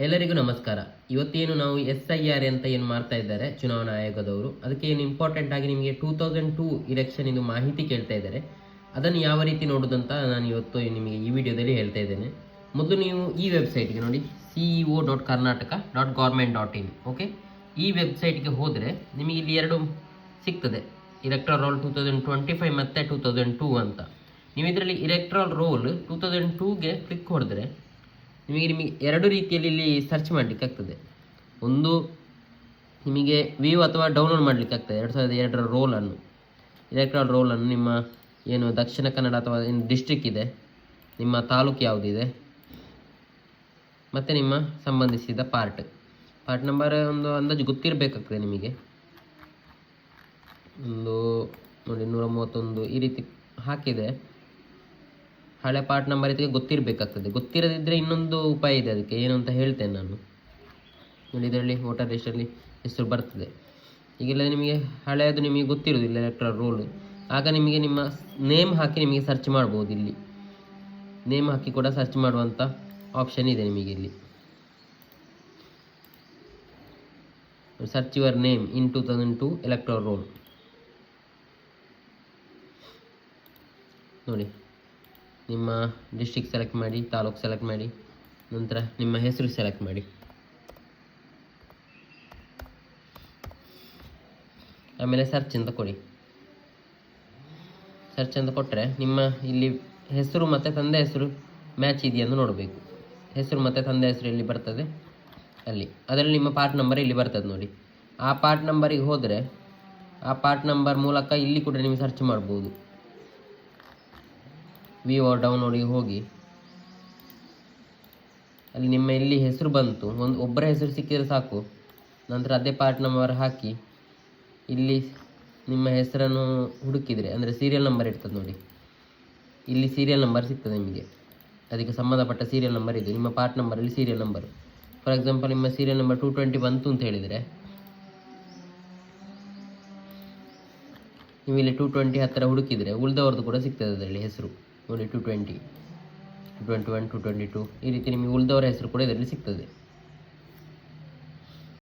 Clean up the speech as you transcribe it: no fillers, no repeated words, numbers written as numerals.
ಎಲ್ಲರಿಗೂ ನಮಸ್ಕಾರ. ಇವತ್ತೇನು ನಾವು SIR ಅಂತ ಏನು ಮಾಡ್ತಾ ಇದ್ದಾರೆ ಚುನಾವಣಾ ಆಯೋಗದವರು, ಅದಕ್ಕೆ ಏನು ಇಂಪಾರ್ಟೆಂಟ್ ಆಗಿ ನಿಮಗೆ 2002 ಇಲೆಕ್ಷನ್ ಇದು ಮಾಹಿತಿ ಕೇಳ್ತಾ ಇದ್ದಾರೆ. ಅದನ್ನು ಯಾವ ರೀತಿ ನೋಡೋದಂತ ನಾನು ಇವತ್ತು ನಿಮಗೆ ಈ ವಿಡಿಯೋದಲ್ಲಿ ಹೇಳ್ತಾ ಇದ್ದೇನೆ. ಮೊದಲು ನೀವು ಈ ವೆಬ್ಸೈಟ್ಗೆ ನೋಡಿ, ceo.karnataka.government.in. ಓಕೆ, ಈ ವೆಬ್ಸೈಟ್ಗೆ ಹೋದರೆ ನಿಮಗೆ ಇಲ್ಲಿ ಎರಡು ಸಿಗ್ತದೆ, ಇಲೆಕ್ಟ್ರಲ್ ರೋಲ್ 2025 ಮತ್ತು 2002 ಅಂತ. ನೀವು ಇದರಲ್ಲಿ ಇಲೆಕ್ಟ್ರಲ್ ರೋಲ್ 2002ಗೆ ಕ್ಲಿಕ್ ಹೊಡೆದ್ರೆ ನಿಮಗೆ ಎರಡು ರೀತಿಯಲ್ಲಿ ಇಲ್ಲಿ ಸರ್ಚ್ ಮಾಡಲಿಕ್ಕೆ ಆಗ್ತದೆ. ಒಂದು, ನಿಮಗೆ ವ್ಯೂ ಅಥವಾ ಡೌನ್ಲೋಡ್ ಮಾಡಲಿಕ್ಕೆ ಆಗ್ತದೆ 2002ರ ರೋಲನ್ನು, ಇಲೆಕ್ಟ್ರಲ್ ರೋಲನ್ನು. ನಿಮ್ಮ ಏನು ದಕ್ಷಿಣ ಕನ್ನಡ ಅಥವಾ ಏನು ಡಿಸ್ಟ್ರಿಕ್ ಇದೆ, ನಿಮ್ಮ ತಾಲೂಕು ಯಾವುದಿದೆ, ಮತ್ತು ನಿಮ್ಮ ಸಂಬಂಧಿಸಿದ ಪಾರ್ಟ್ ನಂಬರ್ ಒಂದು ಅಂದಾಜು ಗೊತ್ತಿರಬೇಕಾಗ್ತದೆ ನಿಮಗೆ. ಒಂದು ನೋಡಿ 131 ಈ ರೀತಿ ಹಾಕಿದೆ. ಹಳೆ ಪಾರ್ಟ್ ನಂಬರ್ ಇದಕ್ಕೆ ಗೊತ್ತಿರಬೇಕಾಗ್ತದೆ. ಗೊತ್ತಿರದಿದ್ದರೆ ಇನ್ನೊಂದು ಉಪಾಯ ಇದೆ, ಅದಕ್ಕೆ ಏನು ಅಂತ ಹೇಳ್ತೇನೆ ನಾನು. ನೋಡಿ, ಇದರಲ್ಲಿ ವೋಟರ್ ಲಿಸ್ಟಲ್ಲಿ ಹೆಸರು ಬರ್ತದೆ. ಈಗೆಲ್ಲ ನಿಮಗೆ ಹಳೆಯದು ನಿಮಗೆ ಗೊತ್ತಿರೋದಿಲ್ಲ ಎಲೆಕ್ಟ್ರಲ್ ರೋಲ್, ಆಗ ನಿಮಗೆ ನಿಮ್ಮ ನೇಮ್ ಹಾಕಿ ನಿಮಗೆ ಸರ್ಚ್ ಮಾಡ್ಬೋದು. ಇಲ್ಲಿ ನೇಮ್ ಹಾಕಿ ಕೂಡ ಸರ್ಚ್ ಮಾಡುವಂಥ ಆಪ್ಷನ್ ಇದೆ ನಿಮಗೆ. ಇಲ್ಲಿ search your name in 2002 electoral roll ನೋಡಿ. ನಿಮ್ಮ ಡಿಸ್ಟ್ರಿಕ್ಟ್ ಸೆಲೆಕ್ಟ್ ಮಾಡಿ, ತಾಲೂಕು ಸೆಲೆಕ್ಟ್ ಮಾಡಿ, ನಂತರ ನಿಮ್ಮ ಹೆಸರು ಸೆಲೆಕ್ಟ್ ಮಾಡಿ. ಆಮೇಲೆ ಸರ್ಚ್ ಅಂತ ಕೊಡಿ. ಸರ್ಚ್ ಅಂತ ಕೊಟ್ಟರೆ ನಿಮ್ಮ ಇಲ್ಲಿ ಹೆಸರು ಮತ್ತು ತಂದೆ ಹೆಸರು ಮ್ಯಾಚ್ ಇದೆಯೆಂದು ನೋಡಬೇಕು. ಹೆಸರು ಮತ್ತು ತಂದೆ ಹೆಸರು ಎಲ್ಲಿ ಬರ್ತದೆ ಅಲ್ಲಿ, ಅದರಲ್ಲಿ ನಿಮ್ಮ ಪಾರ್ಟ್ ನಂಬರ್ ಇಲ್ಲಿ ಬರ್ತದೆ ನೋಡಿ. ಆ ಪಾರ್ಟ್ ನಂಬರಿಗೆ ಹೋದರೆ ಆ ಪಾರ್ಟ್ ನಂಬರ್ ಮೂಲಕ ಇಲ್ಲಿ ಕೂಡ ನೀವು ಸರ್ಚ್ ಮಾಡ್ಬೋದು. ವ್ಯೂ ಡೌನ್ಲೋಡಿಗೆ ಹೋಗಿ ಅಲ್ಲಿ ನಿಮ್ಮ ಇಲ್ಲಿ ಹೆಸರು ಬಂತು, ಒಬ್ಬರ ಹೆಸರು ಸಿಕ್ಕಿದರೆ ಸಾಕು. ನಂತರ ಅದೇ ಪಾರ್ಟ್ ನಂಬರ್ ಹಾಕಿ ಇಲ್ಲಿ ನಿಮ್ಮ ಹೆಸರನ್ನು ಹುಡುಕಿದರೆ, ಅಂದರೆ ಸೀರಿಯಲ್ ನಂಬರ್ ಇರ್ತದೆ ನೋಡಿ, ಇಲ್ಲಿ ಸೀರಿಯಲ್ ನಂಬರ್ ಸಿಗ್ತದೆ ನಿಮಗೆ. ಅದಕ್ಕೆ ಸಂಬಂಧಪಟ್ಟ ಸೀರಿಯಲ್ ನಂಬರ್ ಇದೆ ನಿಮ್ಮ ಪಾರ್ಟ್ ನಂಬರಲ್ಲಿ ಸೀರಿಯಲ್ ನಂಬರ್. ಫಾರ್ ಎಕ್ಸಾಂಪಲ್ ನಿಮ್ಮ ಸೀರಿಯಲ್ ನಂಬರ್ 220 ಬಂತು ಅಂತ ಹೇಳಿದರೆ, ನೀವು ಇಲ್ಲಿ 220 ಹತ್ತಿರ ಹುಡುಕಿದರೆ ಉಳಿದವ್ರದ್ದು ಕೂಡ ಸಿಗ್ತದೆ ಅದರಲ್ಲಿ ಹೆಸರು ನೋಡಿ. 220, 221, 222 ಈ ರೀತಿ ನಿಮಗೆ ಉಳಿದವರ ಹೆಸರು ಕೂಡ ಇದರಲ್ಲಿ ಸಿಗ್ತದೆ.